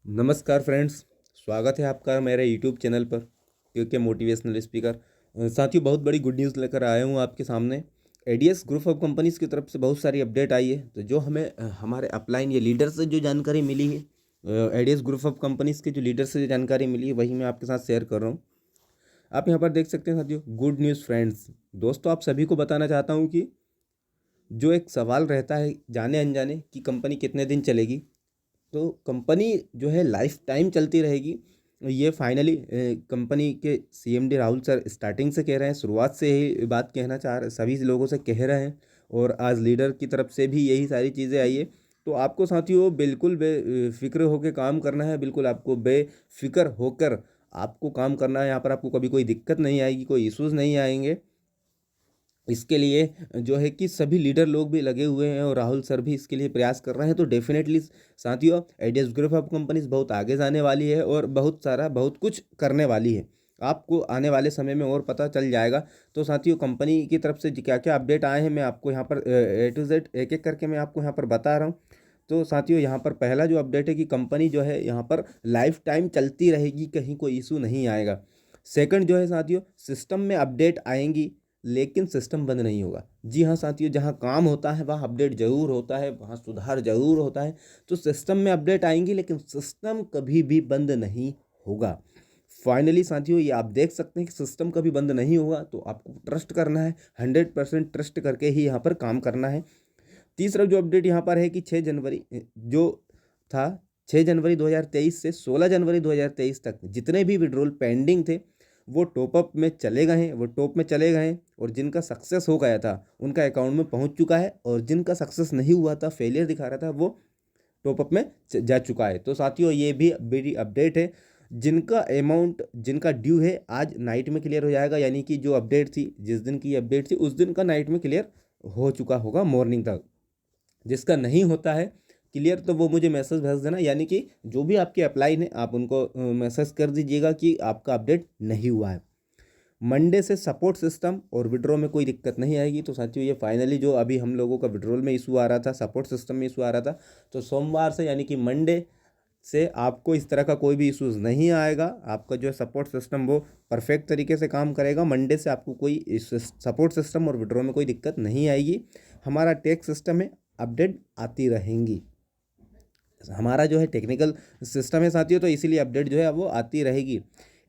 नमस्कार फ्रेंड्स। स्वागत है आपका मेरे यूट्यूब चैनल पर क्योंकि मोटिवेशनल स्पीकर। साथियों, बहुत बड़ी गुड न्यूज़ लेकर आया हूँ आपके सामने। एडीएस ग्रुप ऑफ कंपनीज़ की तरफ से बहुत सारी अपडेट आई है। तो जो हमें हमारे अपलाइन या लीडर से जो जानकारी मिली है, एडीएस ग्रुप ऑफ कंपनीज़ के जो लीडर से जो जानकारी मिली है वही मैं आपके साथ शेयर कर रहा हूँ। आप यहाँ पर देख सकते हैं साथियों, गुड न्यूज़ फ्रेंड्स। दोस्तों, आप सभी को बताना चाहता हूँ कि जो एक सवाल रहता है जाने अनजाने कि कंपनी कितने दिन चलेगी, तो कंपनी जो है लाइफ टाइम चलती रहेगी। ये फाइनली कंपनी के सीएमडी राहुल सर स्टार्टिंग से कह रहे हैं, शुरुआत से ही बात कहना चाह रहे, सभी लोगों से कह रहे हैं। और आज लीडर की तरफ से भी यही सारी चीज़ें आई है। तो आपको साथियों बिल्कुल बेफिक्र होकर काम करना है। बिल्कुल आपको बेफिक्र होकर आपको काम करना है। यहाँ पर आपको कभी कोई दिक्कत नहीं आएगी, कोई इश्यूज़ नहीं आएंगे। इसके लिए जो है कि सभी लीडर लोग भी लगे हुए हैं और राहुल सर भी इसके लिए प्रयास कर रहे हैं। तो डेफिनेटली साथियों, एडीएस ग्रुप ऑफ कंपनीज बहुत आगे जाने वाली है और बहुत कुछ करने वाली है। आपको आने वाले समय में और पता चल जाएगा। तो साथियों, कंपनी की तरफ से क्या क्या अपडेट आए हैं मैं आपको यहाँ पर ए टू जेड एक एक करके मैं आपको यहाँ पर बता रहा हूँ। तो साथियों, यहाँ पर पहला जो अपडेट है कि कंपनी जो है यहाँ पर लाइफ टाइम चलती रहेगी, कहीं कोई इशू नहीं आएगा। सेकंड जो है साथियों, सिस्टम में अपडेट आएंगी लेकिन सिस्टम बंद नहीं होगा। जी हाँ साथियों, जहाँ काम होता है वहाँ अपडेट जरूर होता है, वहाँ सुधार जरूर होता है। तो सिस्टम में अपडेट आएंगी लेकिन सिस्टम कभी भी बंद नहीं होगा। फाइनली साथियों, ये आप देख सकते हैं कि सिस्टम कभी बंद नहीं होगा। तो आपको ट्रस्ट करना है, 100% ट्रस्ट करके ही यहाँ पर काम करना है। तीसरा जो अपडेट यहाँ पर है कि 6 जनवरी जो था, 6 जनवरी 2023 से 16 जनवरी 2023 तक जितने भी विड्रॉल पेंडिंग थे वो टॉपअप में चले गए हैं, वो टॉप में चले गए हैं। और जिनका सक्सेस हो गया था उनका अकाउंट में पहुंच चुका है, और जिनका सक्सेस नहीं हुआ था, फेलियर दिखा रहा था, वो टॉपअप में जा चुका है। तो साथियों, ये भी बड़ी अपडेट है। जिनका अमाउंट, जिनका ड्यू है, आज नाइट में क्लियर हो जाएगा। यानी कि जो अपडेट थी, जिस दिन की अपडेट थी उस दिन का नाइट में क्लियर हो चुका होगा मॉर्निंग तक। जिसका नहीं होता है क्लियर, तो वो मुझे मैसेज भेज देना। यानी कि जो भी आपके अप्लाई है आप उनको मैसेज कर दीजिएगा कि आपका अपडेट नहीं हुआ है। मंडे से सपोर्ट सिस्टम और विड्रॉ में कोई दिक्कत नहीं आएगी। तो साथियों, ये फाइनली जो अभी हम लोगों का विड्रॉल में इशू आ रहा था, सपोर्ट सिस्टम में इशू आ रहा था, तो सोमवार से यानी कि मंडे से आपको इस तरह का कोई भी इशूज़ नहीं आएगा। आपका जो है सपोर्ट सिस्टम वो परफेक्ट तरीके से काम करेगा। मंडे से आपको कोई सपोर्ट सिस्टम और विड्रॉ में कोई दिक्कत नहीं आएगी। हमारा टेक सिस्टम है, अपडेट आती रहेंगी। हमारा जो है टेक्निकल सिस्टम है साथियों, तो इसीलिए अपडेट जो है वो आती रहेगी।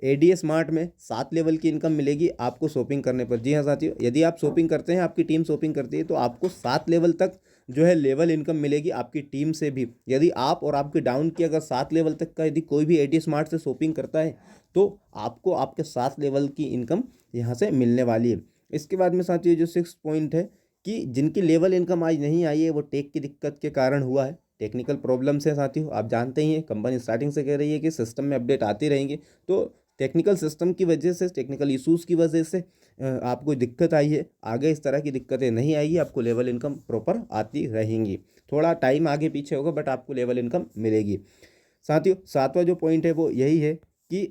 एडीए स्मार्ट में 7 लेवल की इनकम मिलेगी आपको शॉपिंग करने पर। जी हाँ साथियों, यदि आप शॉपिंग करते हैं, आपकी टीम शॉपिंग करती है, तो आपको 7 लेवल तक जो है लेवल इनकम मिलेगी आपकी टीम से भी। यदि आप और आपके डाउन की अगर 7 लेवल तक का यदि कोई भी एडीए स्मार्ट से शॉपिंग करता है तो आपको आपके 7 लेवल की इनकम यहाँ से मिलने वाली है। इसके बाद में साथियों, जो 6 पॉइंट है कि जिनकी लेवल इनकम आज नहीं आई है वो टेक की दिक्कत के कारण हुआ है। टेक्निकल प्रॉब्लम से साथियों, आप जानते ही हैं कंपनी स्टार्टिंग से कह रही है कि सिस्टम में अपडेट आती रहेंगी। तो टेक्निकल सिस्टम की वजह से, टेक्निकल इश्यूज़ की वजह से आपको दिक्कत आई है। आगे इस तरह की दिक्कतें नहीं आएगी, आपको लेवल इनकम प्रॉपर आती रहेंगी। थोड़ा टाइम आगे पीछे होगा बट आपको लेवल इनकम मिलेगी। साथियों, सातवां जो पॉइंट है वो यही है कि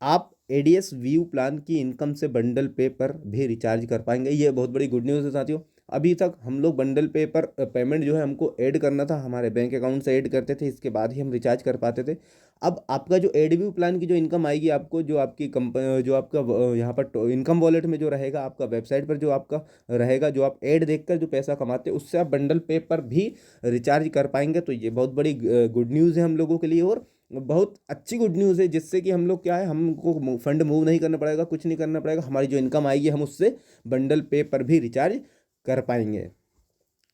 आप एडीएस व्यू प्लान की इनकम से बंडल पे पर भी रिचार्ज कर पाएंगे। ये बहुत बड़ी गुड न्यूज़ है साथियों। अभी तक हम लोग बंडल पे पर पेमेंट जो है हमको ऐड करना था, हमारे बैंक अकाउंट से ऐड करते थे, इसके बाद ही हम रिचार्ज कर पाते थे। अब आपका जो एड व्यू प्लान की जो इनकम आएगी आपको, जो आपकी जो आपका यहाँ पर इनकम वॉलेट में जो रहेगा, आपका वेबसाइट पर जो आपका रहेगा, जो आप ऐड देखकर जो पैसा कमाते हैं उससे आप बंडल पे पर भी रिचार्ज कर पाएंगे। तो ये बहुत बड़ी गुड न्यूज़ है हम लोगों के लिए, और बहुत अच्छी गुड न्यूज़ है, जिससे कि हम लोग क्या है, हमको फंड मूव नहीं करना पड़ेगा, कुछ नहीं करना पड़ेगा। हमारी जो इनकम आएगी हम उससे बंडल पे पर भी रिचार्ज कर पाएंगे।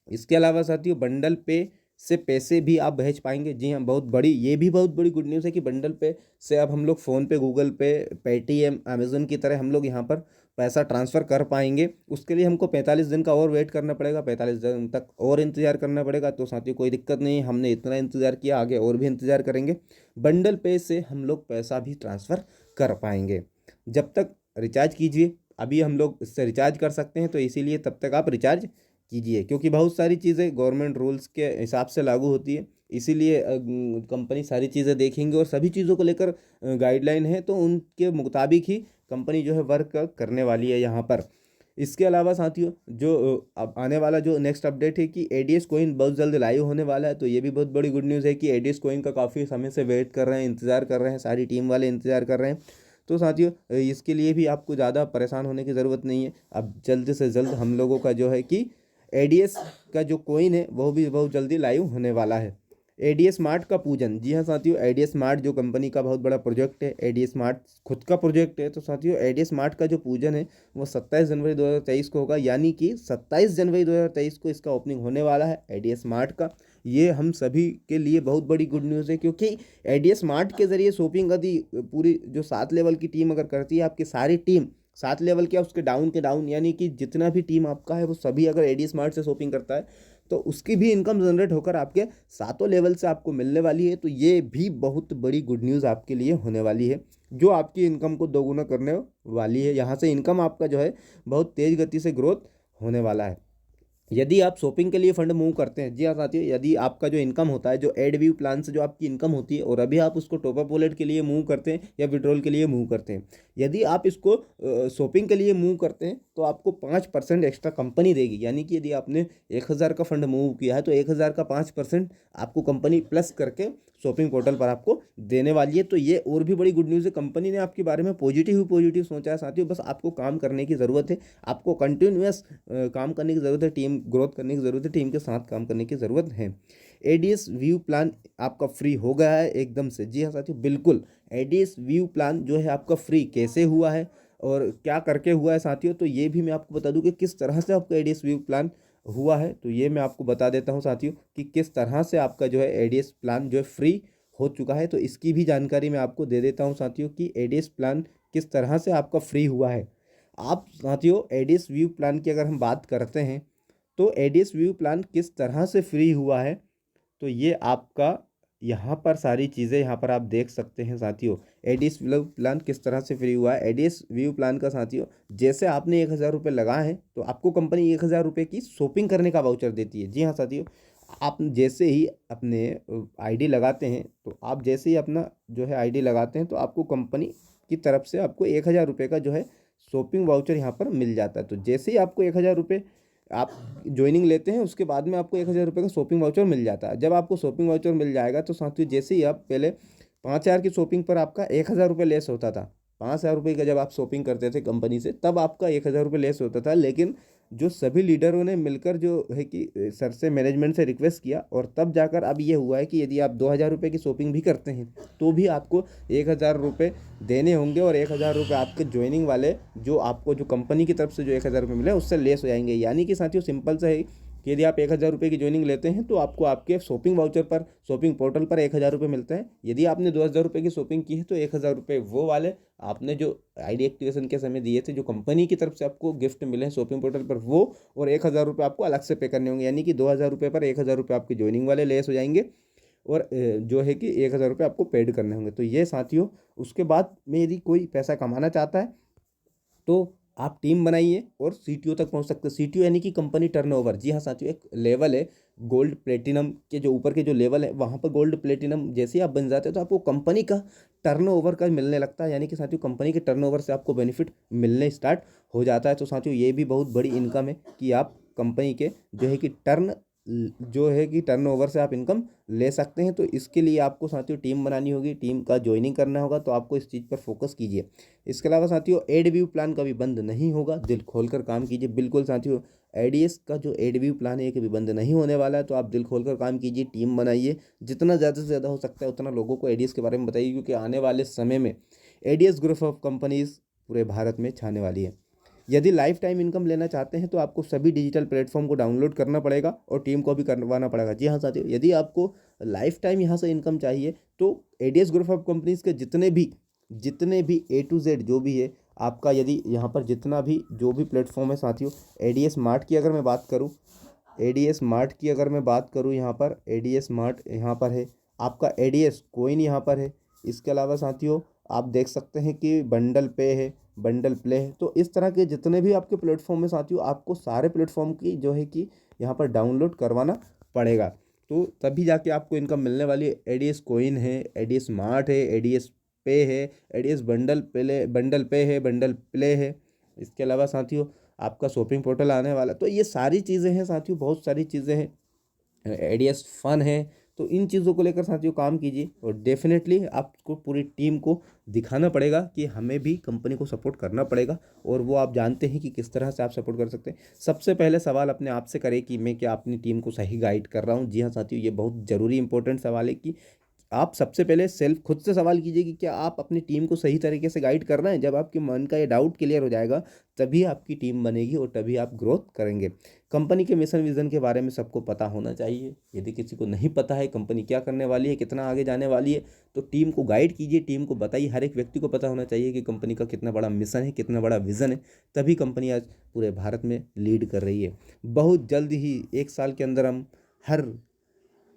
इसके अलावा साथियों, बंडल पे से पैसे भी आप भेज पाएंगे। जी हाँ, बहुत बड़ी, ये भी बहुत बड़ी गुड न्यूज़ है कि बंडल पे से अब हम लोग फ़ोन पे, गूगल पे, पेटीएम, अमेज़न की तरह हम लोग यहाँ पर पैसा ट्रांसफ़र कर पाएंगे। उसके लिए हमको 45 दिन का और वेट करना पड़ेगा, 45 दिन तक और इंतज़ार करना पड़ेगा। तो साथियों, कोई दिक्कत नहीं, हमने इतना इंतज़ार किया, आगे और भी इंतज़ार करेंगे। बंडल पे से हम लोग पैसा भी ट्रांसफ़र कर पाएंगे। जब तक रिचार्ज कीजिए, अभी हम लोग इससे रिचार्ज कर सकते हैं, तो इसीलिए तब तक आप रिचार्ज कीजिए, क्योंकि बहुत सारी चीज़ें गवर्नमेंट रूल्स के हिसाब से लागू होती है। इसीलिए कंपनी सारी चीज़ें देखेंगे और सभी चीज़ों को लेकर गाइडलाइन है, तो उनके मुताबिक ही कंपनी जो है वर्क करने वाली है यहाँ पर। इसके अलावा साथियों जो अब आने वाला जो नेक्स्ट अपडेट है कि एडीएस कोइन बहुत जल्द लाइव होने वाला है। तो ये भी बहुत बड़ी गुड न्यूज़ है कि एडीएस कोइन का काफ़ी समय से वेट कर रहे हैं, इंतज़ार कर रहे हैं, सारी टीम वाले इंतज़ार कर रहे हैं। तो साथियों इसके लिए भी आपको ज़्यादा परेशान होने की ज़रूरत नहीं है। अब जल्द से जल्द हम लोगों का जो है कि एडीएस का जो कोइन है वो भी बहुत जल्दी लाइव होने वाला है। एडीएस स्मार्ट का पूजन, जी हाँ साथियों, एडीएस स्मार्ट जो कंपनी का बहुत बड़ा प्रोजेक्ट है, एडीएस स्मार्ट खुद का प्रोजेक्ट है। तो साथियों एडीएस स्मार्ट का जो पूजन है वो 27 जनवरी 2023 को होगा, यानी कि 27 जनवरी 2023 को इसका ओपनिंग होने वाला है एडीएस स्मार्ट का। ये हम सभी के लिए बहुत बड़ी गुड न्यूज़ है, क्योंकि एडीएस स्मार्ट के ज़रिए शॉपिंग यदि पूरी जो 7 लेवल की टीम अगर करती है, आपकी सारी टीम 7 लेवल क्या उसके डाउन के डाउन, यानी कि जितना भी टीम आपका है वो सभी अगर एडीएस स्मार्ट से शॉपिंग करता है तो उसकी भी इनकम जनरेट होकर आपके 7 लेवल से आपको मिलने वाली है। तो ये भी बहुत बड़ी गुड न्यूज़ आपके लिए होने वाली है, जो आपकी इनकम को दोगुना करने वाली है। यहाँ से इनकम आपका जो है बहुत तेज़ गति से ग्रोथ होने वाला है। यदि आप शॉपिंग के लिए फंड मूव करते हैं, जी हाँ साथियों, यदि आपका जो इनकम होता है, जो एड व्यू प्लान से जो आपकी इनकम होती है, और अभी आप उसको टॉपअप वॉलेट के लिए मूव करते हैं या विड्रॉल के लिए मूव करते हैं, यदि आप इसको शॉपिंग के लिए मूव करते हैं तो आपको 5% एक्स्ट्रा कंपनी देगी। यानी कि यदि आपने 1000 का फंड मूव किया है तो 1000 का 5% आपको कंपनी प्लस करके शॉपिंग पोर्टल पर आपको देने वाली है। तो ये और भी बड़ी गुड न्यूज़ है, कंपनी ने आपके बारे में पॉजिटिव सोचा है साथियों। बस आपको काम करने की ज़रूरत है, आपको कंटिन्यूअस काम करने की ज़रूरत है, टीम ग्रोथ करने की ज़रूरत है, टीम के साथ काम करने की ज़रूरत है। एडीएस व्यू प्लान आपका फ्री हो गया है एकदम से, जी हाँ साथियों बिल्कुल। एडीएस व्यू प्लान जो है आपका फ्री कैसे हुआ है और क्या करके हुआ है साथियों, तो ये भी मैं आपको बता दूं कि किस तरह से आपका एडीएस व्यू प्लान हुआ है। तो ये मैं आपको बता देता हूं साथियों कि किस तरह से आपका जो है एडीएस प्लान जो है फ्री हो चुका है। तो इसकी भी जानकारी मैं आपको दे देता हूं साथियों कि एडीएस प्लान किस तरह से आपका फ्री हुआ है। आप साथियों एडीएस व्यू प्लान की अगर हम बात करते हैं तो एडीएस व्यू प्लान किस तरह से फ्री हुआ है, तो ये आपका यहाँ पर सारी चीज़ें यहाँ पर आप देख सकते हैं साथियों। एडीएस व्यू प्लान किस तरह से फ्री हुआ है, एडीएस व्यू प्लान का साथियों, जैसे आपने 1000 रुपये लगाए हैं तो आपको कंपनी 1000 रुपये की शॉपिंग करने का वाउचर देती है। जी हाँ साथियों, आप जैसे ही अपने आईडी लगाते हैं, तो आप जैसे ही अपना जो है आईडी लगाते हैं तो आपको कंपनी की तरफ से आपको 1000 रुपये का जो है शॉपिंग वाउचर यहाँ पर मिल जाता है। तो जैसे ही आपको 1000 रुपये आप ज्वाइनिंग लेते हैं उसके बाद में आपको 1000 रुपये का शॉपिंग वाउचर मिल जाता है। जब आपको शॉपिंग वाउचर मिल जाएगा तो साथियों जैसे ही आप पहले 5000 की शॉपिंग पर आपका 1000 रुपये लेस होता था, 5000 रुपये का जब आप शॉपिंग करते थे कंपनी से तब आपका 1000 रुपये लेस होता था। लेकिन जो सभी लीडरों ने मिलकर जो है कि सर से मैनेजमेंट से रिक्वेस्ट किया और तब जाकर अब ये हुआ है कि यदि आप 2000 रुपये की शॉपिंग भी करते हैं तो भी आपको 1000 रुपये देने होंगे, और 1000 रुपये आपके ज्वाइनिंग वाले जो आपको जो कंपनी की तरफ से जो 1000 रुपये मिले उससे लेस हो जाएंगे। यानी कि साथियों सिंपल सा है कि यदि आप 1000 रुपये की ज्वाइनिंग लेते हैं तो आपको आपके शॉपिंग वाउचर पर शॉपिंग पोर्टल पर 1000 रुपये मिलते हैं। यदि आपने 2000 रुपये की शॉपिंग की है तो 1000 रुपये वो वाले आपने जो आईडी एक्टिवेशन के समय दिए थे, जो कंपनी की तरफ से आपको गिफ्ट मिले हैं शॉपिंग पोर्टल पर, वो और 1000 रुपये आपको अलग से पे करने होंगे। यानी कि 2000 रुपये पर 1000 रुपये आपके ज्वाइनिंग वाले लेस हो जाएंगे और जो है कि 1000 रुपये आपको पेड करने होंगे। तो ये साथियों, उसके बाद में यदि कोई पैसा कमाना चाहता है तो आप टीम बनाइए और सीटीओ तक पहुंच सकते हैं। सीटीओ यानी कि कंपनी टर्नओवर, जी हाँ साथियों, एक लेवल है गोल्ड प्लेटिनम के जो ऊपर के जो लेवल है वहाँ पर गोल्ड प्लेटिनम जैसे ही आप बन जाते हैं तो आपको कंपनी का टर्नओवर का मिलने लगता है। यानी कि साथियों कंपनी के टर्नओवर से आपको बेनिफिट मिलने स्टार्ट हो जाता है। तो साथियों ये भी बहुत बड़ी इनकम है कि आप कंपनी के जो है कि टर्नओवर से आप इनकम ले सकते हैं। तो इसके लिए आपको साथियों टीम बनानी होगी, टीम का ज्वाइनिंग करना होगा। तो आपको इस चीज़ पर फोकस कीजिए। इसके अलावा साथियों एड व्यू प्लान कभी बंद नहीं होगा, दिल खोलकर काम कीजिए। बिल्कुल साथियों, एडीएस का जो एड व्यू प्लान है ये कभी बंद नहीं होने वाला है। तो आप दिल खोलकर काम कीजिए, टीम बनाइए, जितना ज़्यादा से ज़्यादा हो सकता है उतना लोगों को एडीएस के बारे में बताइए, क्योंकि आने वाले समय में एडीएस ग्रुप ऑफ कंपनीज पूरे भारत में छाने वाली है। यदि लाइफ टाइम इनकम लेना चाहते हैं तो आपको सभी डिजिटल प्लेटफॉर्म को डाउनलोड करना पड़ेगा और टीम को भी करवाना पड़ेगा। जी हाँ साथियों, यदि आपको लाइफ टाइम यहाँ से इनकम चाहिए तो एडीएस ग्रुप ऑफ कंपनीज के जितने भी ए टू जेड जो भी है आपका, यदि यहाँ पर जितना भी जो भी प्लेटफॉर्म है साथियों, एडीएस मार्ट की अगर मैं बात करूँ, यहाँ पर एडीएस मार्ट यहाँ पर है, आपका एडीएस कोइन यहाँ पर है। इसके अलावा साथियों आप देख सकते हैं कि बंडल पे है, बंडल प्ले है। तो इस तरह के जितने भी आपके प्लेटफॉर्म है साथियों, आपको सारे प्लेटफॉर्म की जो है कि यहाँ पर डाउनलोड करवाना पड़ेगा, तो तभी जाके आपको इनकम मिलने वाली है। एडीएस कोइन है, एडीएस स्मार्ट है, एडीएस पे है, एडीएस बंडल पे है, बंडल प्ले है। इसके अलावा साथियों आपका शॉपिंग पोर्टल आने वाला। तो ये सारी चीज़ें हैं साथियों, बहुत सारी चीज़ें हैं, एडीएस फन है। तो इन चीज़ों को लेकर साथियों काम कीजिए और डेफिनेटली आपको पूरी टीम को दिखाना पड़ेगा कि हमें भी कंपनी को सपोर्ट करना पड़ेगा, और वो आप जानते हैं कि किस तरह से आप सपोर्ट कर सकते हैं। सबसे पहले सवाल अपने आप से करें कि मैं क्या अपनी टीम को सही गाइड कर रहा हूँ। जी हाँ साथियों, ये बहुत ज़रूरी इंपॉर्टेंट सवाल है कि आप सबसे पहले सेल्फ खुद से सवाल कीजिए कि क्या आप अपनी टीम को सही तरीके से गाइड कर रहे हैं। जब आपके मन का ये डाउट क्लियर हो जाएगा, तभी आपकी टीम बनेगी और तभी आप ग्रोथ करेंगे। कंपनी के मिशन विजन के बारे में सबको पता होना चाहिए। यदि किसी को नहीं पता है कंपनी क्या करने वाली है, कितना आगे जाने वाली है, तो टीम को गाइड कीजिए, टीम को बताइए। हर एक व्यक्ति को पता होना चाहिए कि कंपनी का कितना बड़ा मिशन है, कितना बड़ा विजन है। तभी कंपनी आज पूरे भारत में लीड कर रही है। बहुत जल्द ही 1 साल के अंदर हम हर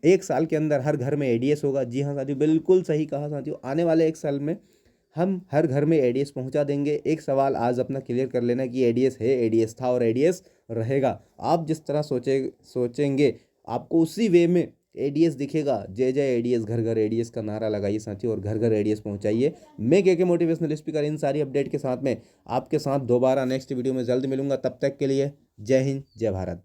1 साल के अंदर हर घर में एडीएस होगा। जी हाँ साथियों, बिल्कुल सही कहा साथियों। आने वाले 1 साल में हम हर घर में एडीएस पहुंचा देंगे। एक सवाल आज अपना क्लियर कर लेना कि एडीएस है, एडीएस था और एडीएस रहेगा। आप जिस तरह सोचेंगे आपको उसी वे में एडीएस दिखेगा। जय जय एडीएस, घर घर एडीएस का नारा लगाइए साथियों और घर घर एडीएस पहुंचाइए। मैं के मोटिवेशनल स्पीकर इन सारी अपडेट के साथ में आपके साथ दोबारा नेक्स्ट वीडियो में जल्द मिलूंगा। तब तक के लिए जय हिंद, जय भारत।